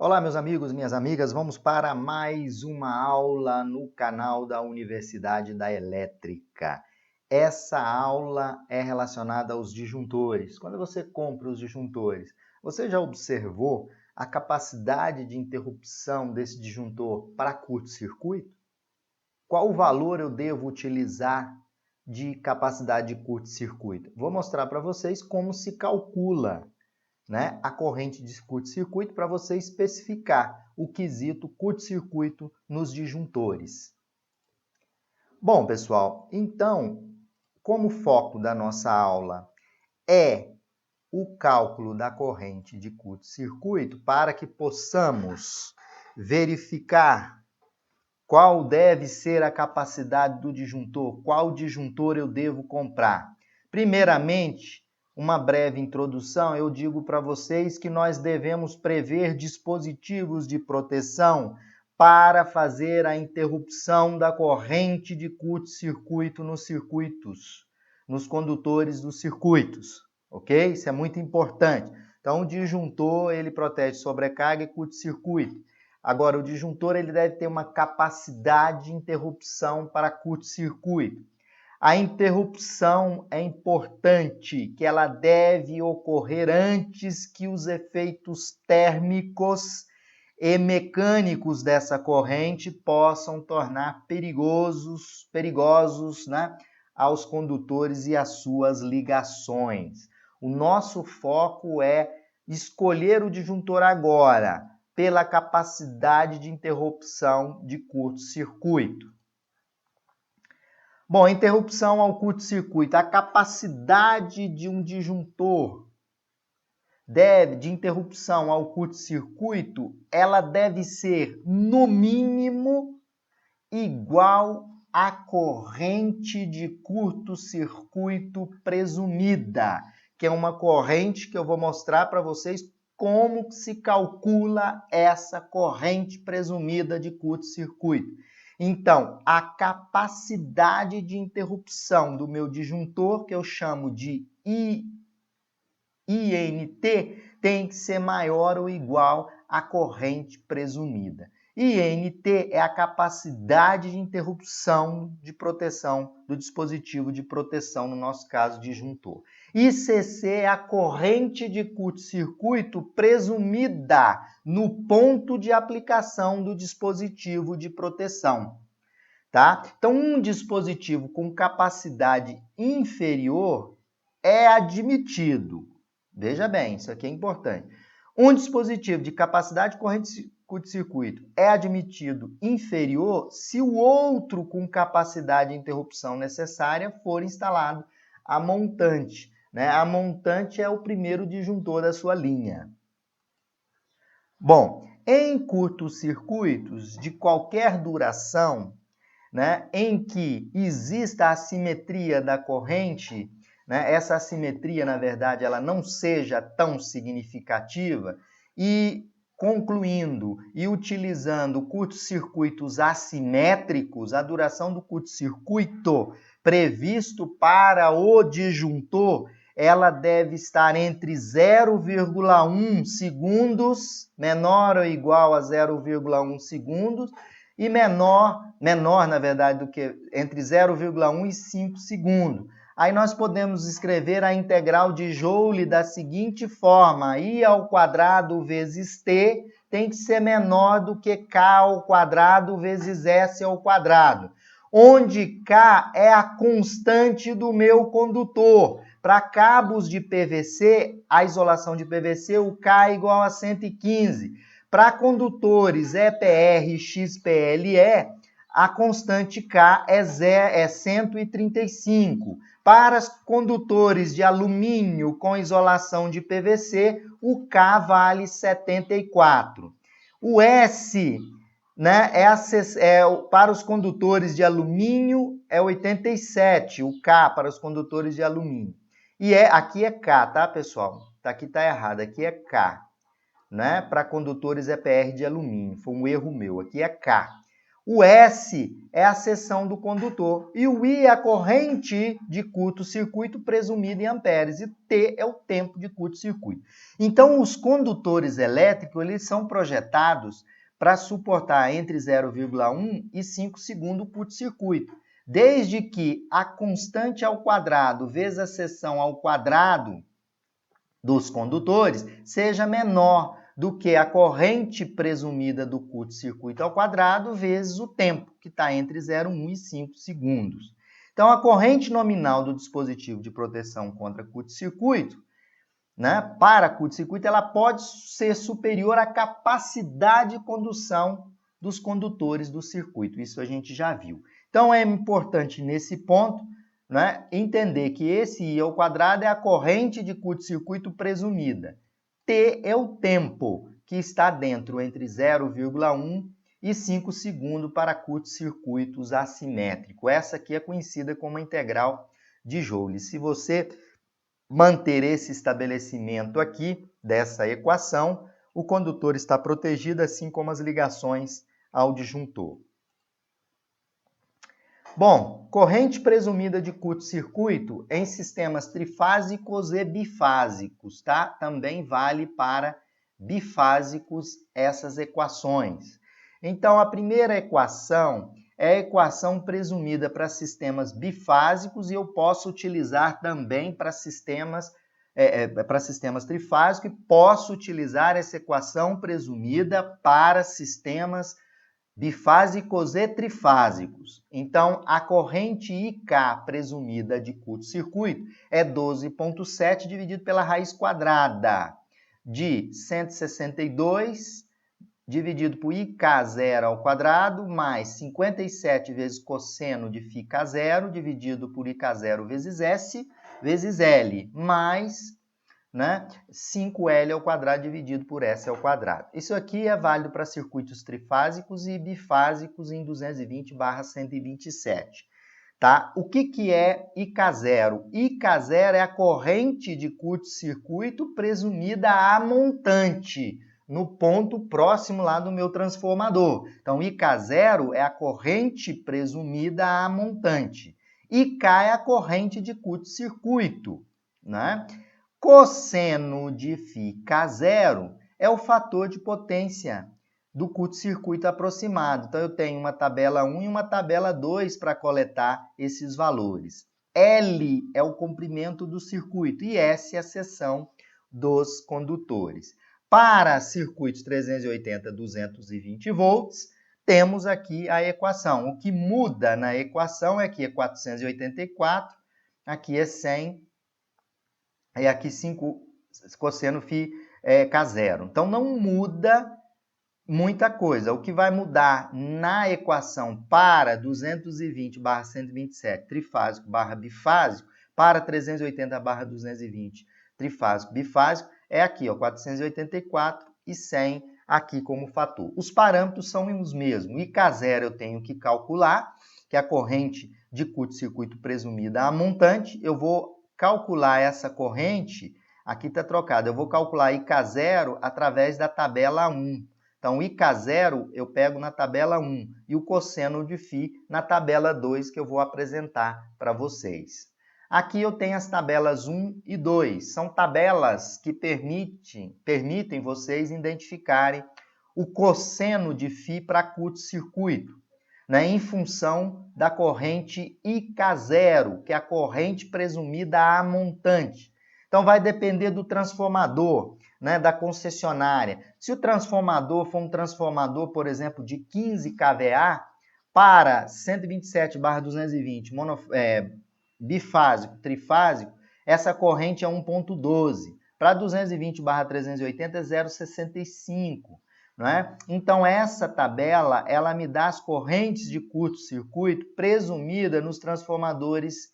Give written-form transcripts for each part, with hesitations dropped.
Olá, meus amigos, minhas amigas, vamos para mais uma aula no canal da Universidade da Elétrica. Essa aula é relacionada aos disjuntores. Quando você compra os disjuntores, você já observou a capacidade de interrupção desse disjuntor para curto-circuito? Qual o valor eu devo utilizar de capacidade de curto-circuito? Vou mostrar para vocês como se calcula, né, a corrente de curto-circuito para você especificar o quesito curto-circuito nos disjuntores. Bom, pessoal, então, como o foco da nossa aula é o cálculo da corrente de curto-circuito, para que possamos verificar qual deve ser a capacidade do disjuntor, qual disjuntor eu devo comprar. Primeiramente, uma breve introdução, eu digo para vocês que nós devemos prever dispositivos de proteção para fazer a interrupção da corrente de curto-circuito nos circuitos, nos condutores dos circuitos, ok? Isso é muito importante. Então, o disjuntor, ele protege sobrecarga e curto-circuito. Agora, o disjuntor ele deve ter uma capacidade de interrupção para curto-circuito. A interrupção é importante, que ela deve ocorrer antes que os efeitos térmicos e mecânicos dessa corrente possam tornar perigosos, né, aos condutores e às suas ligações. O nosso foco é escolher o disjuntor agora, pela capacidade de interrupção de curto-circuito. Bom, interrupção ao curto-circuito. A capacidade de um disjuntor de interrupção ao curto-circuito, ela deve ser, no mínimo, igual à corrente de curto-circuito presumida, que é uma corrente que eu vou mostrar para vocês como se calcula essa corrente presumida de curto-circuito. Então, a capacidade de interrupção do meu disjuntor, que eu chamo de INT, tem que ser maior ou igual à corrente presumida. INT é a capacidade de interrupção de proteção do dispositivo de proteção, no nosso caso, disjuntor. ICC é a corrente de curto-circuito presumida no ponto de aplicação do dispositivo de proteção. Tá? Então, um dispositivo com capacidade inferior é admitido. Veja bem, isso aqui é importante. Um dispositivo de capacidade de corrente curto-circuito é admitido inferior se o outro com capacidade de interrupção necessária for instalado a montante, né? A montante é o primeiro disjuntor da sua linha. Bom, em curtos-circuitos de qualquer duração, né, em que exista a assimetria da corrente, né, essa assimetria, na verdade, ela não seja tão significativa, e concluindo e utilizando curtos-circuitos assimétricos, a duração do curto-circuito previsto para o disjuntor, ela deve estar entre 0,1 segundos, menor ou igual a 0,1 segundos, e menor, na verdade, do que entre 0,1 e 5 segundos. Aí nós podemos escrever a integral de Joule da seguinte forma: I ao quadrado vezes T tem que ser menor do que K ao quadrado vezes S ao quadrado, onde K é a constante do meu condutor. Para cabos de PVC, a isolação de PVC, o K é igual a 115. Para condutores EPR e XPLE, a constante K é 135. Para condutores de alumínio com isolação de PVC, o K vale 74. O S, né, para os condutores de alumínio é 87, o K para os condutores de alumínio. E aqui é K, tá, pessoal? Aqui está errado, aqui é K. Né, para condutores EPR de alumínio. Foi um erro meu. Aqui é K. O S é a seção do condutor e o I é a corrente de curto-circuito presumida em amperes e T é o tempo de curto-circuito. Então, os condutores elétricos eles são projetados para suportar entre 0,1 e 5 segundos o curto-circuito, desde que a constante ao quadrado vezes a seção ao quadrado dos condutores seja menor do que a corrente presumida do curto-circuito ao quadrado vezes o tempo, que está entre 0,1 e 5 segundos. Então, a corrente nominal do dispositivo de proteção contra curto-circuito, né, para curto-circuito, ela pode ser superior à capacidade de condução dos condutores do circuito. Isso a gente já viu. Então, é importante nesse ponto, né, entender que esse I ao quadrado é a corrente de curto-circuito presumida. T é o tempo que está dentro entre 0,1 e 5 segundos para curto-circuitos assimétricos. Essa aqui é conhecida como a integral de Joule. Se você manter esse estabelecimento aqui dessa equação, o condutor está protegido, assim como as ligações ao disjuntor. Bom, corrente presumida de curto-circuito em sistemas trifásicos e bifásicos, tá? Também vale para bifásicos essas equações. Então, a primeira equação é a equação presumida para sistemas bifásicos e eu posso utilizar também para sistemas trifásicos e posso utilizar essa equação presumida para sistemas bifásicos e trifásicos. Então, a corrente IK presumida de curto-circuito é 12,7 dividido pela raiz quadrada de 162 dividido por IK0 ao quadrado mais 57 vezes cosseno de φk0 dividido por IK0 vezes S vezes L mais, né, 5L ao quadrado dividido por S ao quadrado. Isso aqui é válido para circuitos trifásicos e bifásicos em 220/127. Tá? O que é IK0? IK0 é a corrente de curto-circuito presumida a montante, no ponto próximo lá do meu transformador. Então, IK0 é a corrente presumida a montante. IK é a corrente de curto-circuito, né? Cosseno de φk0 é o fator de potência do curto-circuito aproximado. Então, eu tenho uma tabela 1 e uma tabela 2 para coletar esses valores. L é o comprimento do circuito e S é a seção dos condutores. Para circuitos 380 220 volts, temos aqui a equação. O que muda na equação é que é 484, aqui é 100, e aqui 5 cosseno φk0. Então, não muda muita coisa. O que vai mudar na equação para 220/127 trifásico/bifásico, para 380/220 trifásico/bifásico, é aqui, ó, 484 e 100 aqui como fator. Os parâmetros são os mesmos. IK0 eu tenho que calcular, que é a corrente de curto-circuito presumida a montante. Eu vou calcular essa corrente, aqui está trocado, eu vou calcular IK0 através da tabela 1. Então, IK0 eu pego na tabela 1 e o cosseno de φ na tabela 2 que eu vou apresentar para vocês. Aqui eu tenho as tabelas 1 e 2. São tabelas que permitem vocês identificarem o cosseno de φ para curto-circuito, né, em função da corrente IK0, que é a corrente presumida a montante. Então, vai depender do transformador, né, da concessionária. Se o transformador for um transformador, por exemplo, de 15 kVA, para 127/220 bifásico, trifásico, essa corrente é 1,12. Para 220/380 é 0,65. Não é? Então, essa tabela, ela me dá as correntes de curto-circuito presumida nos transformadores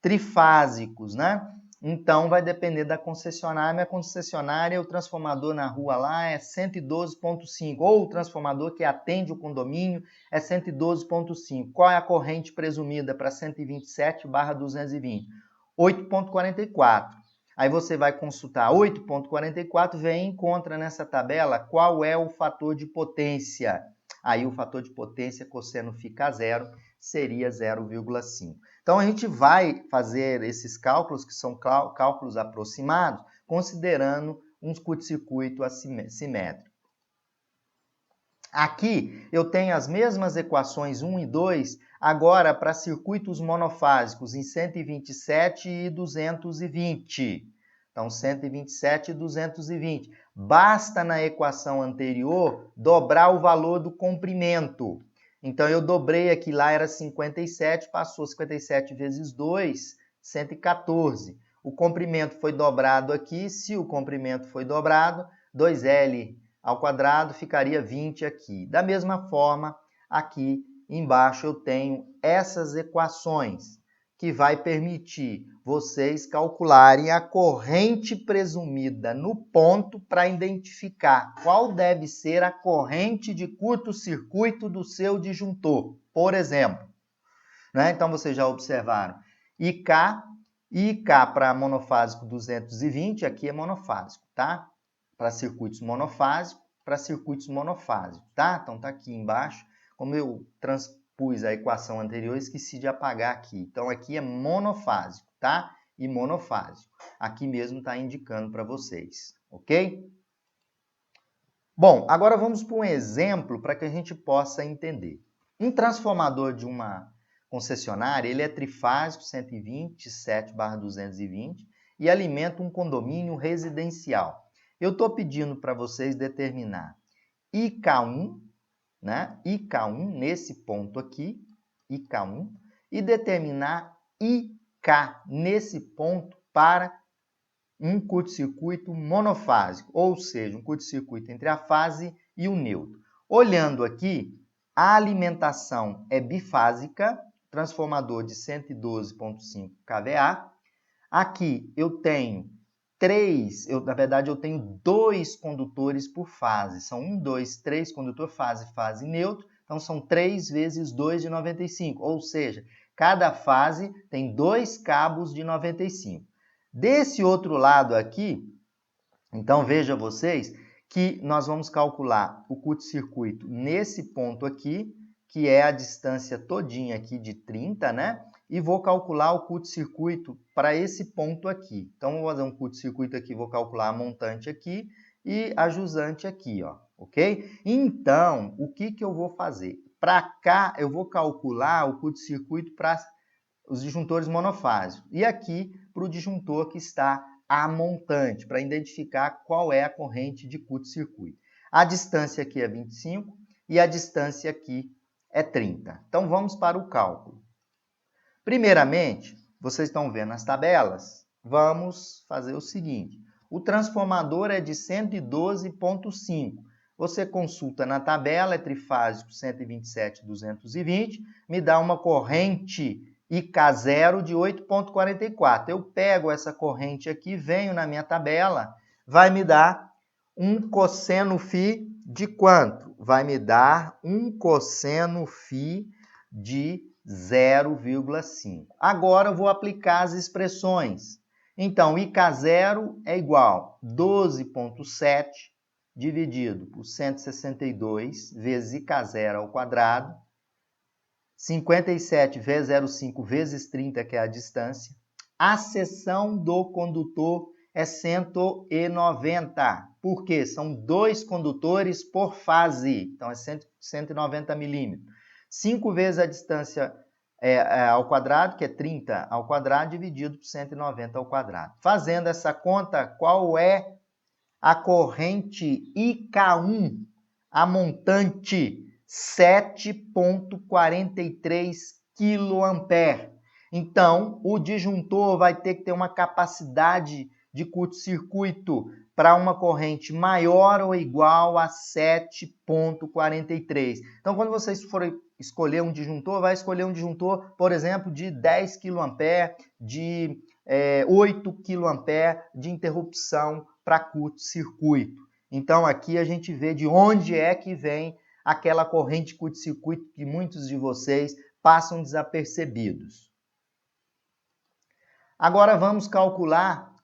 trifásicos, né? Então, vai depender da concessionária. Minha concessionária, o transformador na rua lá é 112,5, ou o transformador que atende o condomínio é 112,5. Qual é a corrente presumida para 127/220? 8,44. Aí você vai consultar 8,44, vem e encontra nessa tabela qual é o fator de potência. aí o fator de potência, cosseno fica zero, seria 0,5. Então, a gente vai fazer esses cálculos, que são cálculos aproximados, considerando um curto-circuito simétrico. Aqui eu tenho as mesmas equações 1 e 2, agora para circuitos monofásicos em 127 e 220. Então, 127 e 220. Basta na equação anterior dobrar o valor do comprimento. Então, eu dobrei aqui, lá era 57, passou 57 vezes 2, 114. O comprimento foi dobrado aqui, se o comprimento foi dobrado, 2L ao quadrado ficaria 20 aqui. Da mesma forma, aqui embaixo eu tenho essas equações, que vai permitir vocês calcularem a corrente presumida no ponto para identificar qual deve ser a corrente de curto-circuito do seu disjuntor, por exemplo. Né? Então, vocês já observaram IK para monofásico 220, aqui é monofásico, tá? Para circuitos monofásicos, tá? Então, tá aqui embaixo. Como eu transpus a equação anterior, esqueci de apagar aqui. Então, aqui é monofásico, tá? E monofásico. Aqui mesmo está indicando para vocês, ok? Bom, agora vamos para um exemplo para que a gente possa entender. Um transformador de uma concessionária, ele é trifásico, 127/220, e alimenta um condomínio residencial. Eu estou pedindo para vocês determinar IK1, né? IK1 nesse ponto aqui, IK1, e determinar IK nesse ponto para um curto-circuito monofásico, ou seja, um curto-circuito entre a fase e o neutro. Olhando aqui, a alimentação é bifásica, transformador de 112,5 kVA. Aqui eu tenho na verdade eu tenho 2 condutores por fase. São 1, 2, 3 condutores, fase neutro. Então são 3 vezes 2 de 95, ou seja, cada fase tem 2 cabos de 95. Desse outro lado aqui, então veja vocês que nós vamos calcular o curto-circuito nesse ponto aqui, que é a distância todinha aqui de 30, né? E vou calcular o curto-circuito para esse ponto aqui. Então, vou fazer um curto-circuito aqui, vou calcular a montante aqui e a jusante aqui, ó, ok? Então, o que eu vou fazer? Para cá, eu vou calcular o curto-circuito para os disjuntores monofásicos. E aqui, para o disjuntor que está a montante, para identificar qual é a corrente de curto-circuito. A distância aqui é 25 e a distância aqui é 30. Então, vamos para o cálculo. Primeiramente, vocês estão vendo as tabelas? Vamos fazer o seguinte. O transformador é de 112,5. Você consulta na tabela, é trifásico 127/220, me dá uma corrente IK0 de 8,44. Eu pego essa corrente aqui, venho na minha tabela, vai me dar um cosseno φ de quanto? Vai me dar um cosseno φ de 0,5. Agora eu vou aplicar as expressões. Então, IK0 é igual a 12,7 dividido por 162 vezes IK0 ao quadrado, 57 vezes 0,5 vezes 30, que é a distância. A seção do condutor é 190, porque são 2 condutores por fase, então é 190 milímetros. 5 vezes a distância ao quadrado, que é 30 ao quadrado, dividido por 190 ao quadrado. Fazendo essa conta, qual é a corrente IK1, a montante? 7,43 kA. Então, o disjuntor vai ter que ter uma capacidade de curto-circuito para uma corrente maior ou igual a 7,43. Então, quando vocês forem escolher um disjuntor, vai escolher um disjuntor, por exemplo, de 10 kA, de 8 kA de interrupção para curto-circuito. Então, aqui a gente vê de onde é que vem aquela corrente de curto-circuito que muitos de vocês passam desapercebidos. Agora vamos calcular,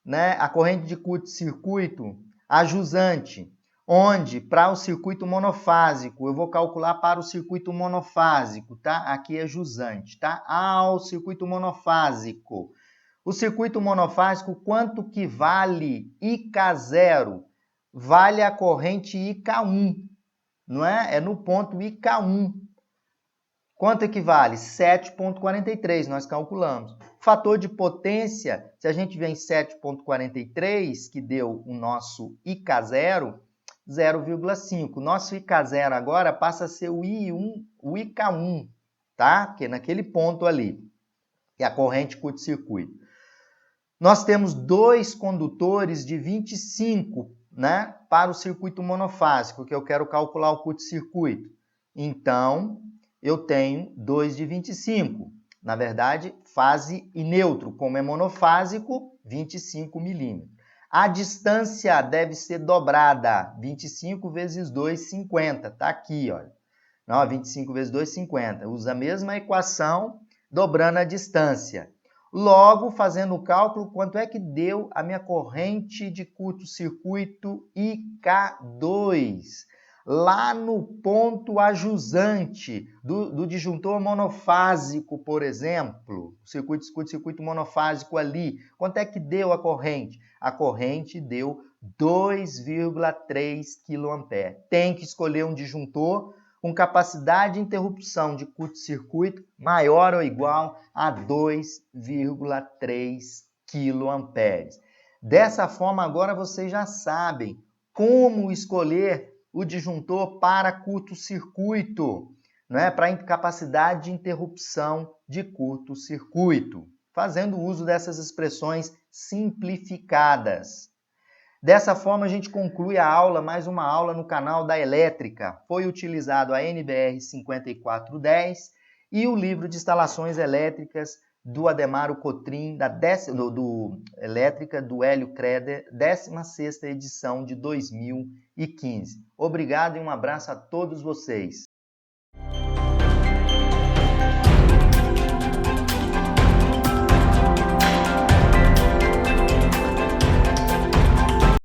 né, a corrente de curto-circuito, a jusante. onde para o circuito monofásico, eu vou calcular para o circuito monofásico, tá? Aqui é jusante, tá? O circuito monofásico. O circuito monofásico, quanto que vale IK0? Vale a corrente IK1, não é? É no ponto IK1. Quanto equivale? 7,43, nós calculamos. Fator de potência, se a gente vê em 7,43, que deu o nosso IK0, 0,5. Nosso IK0 agora passa a ser o IK1, tá? Que é naquele ponto ali, que é a corrente curto-circuito. Nós temos dois condutores de 25, né, para o circuito monofásico, que eu quero calcular o curto-circuito. Então, eu tenho 2 de 25. Na verdade, fase e neutro, como é monofásico, 25 milímetros. A distância deve ser dobrada, 25 vezes 2, 50. Está aqui, olha. Não, 25 vezes 2, 50. Usa a mesma equação, dobrando a distância. Logo, fazendo o cálculo, quanto é que deu a minha corrente de curto-circuito IK2? Lá no ponto ajusante do disjuntor monofásico, por exemplo, circuito monofásico ali, quanto é que deu a corrente? A corrente deu 2,3 kA. Tem que escolher um disjuntor com capacidade de interrupção de curto-circuito maior ou igual a 2,3 kA. Dessa forma, agora vocês já sabem como escolher o disjuntor para curto-circuito, né? Para incapacidade de interrupção de curto-circuito, fazendo uso dessas expressões simplificadas. Dessa forma, a gente conclui a aula, mais uma aula no canal da Elétrica. Foi utilizado a NBR 5410 e o livro de instalações elétricas do Ademaro Cotrim, do Elétrica do Hélio Creder, 16ª edição de 2015. Obrigado e um abraço a todos vocês.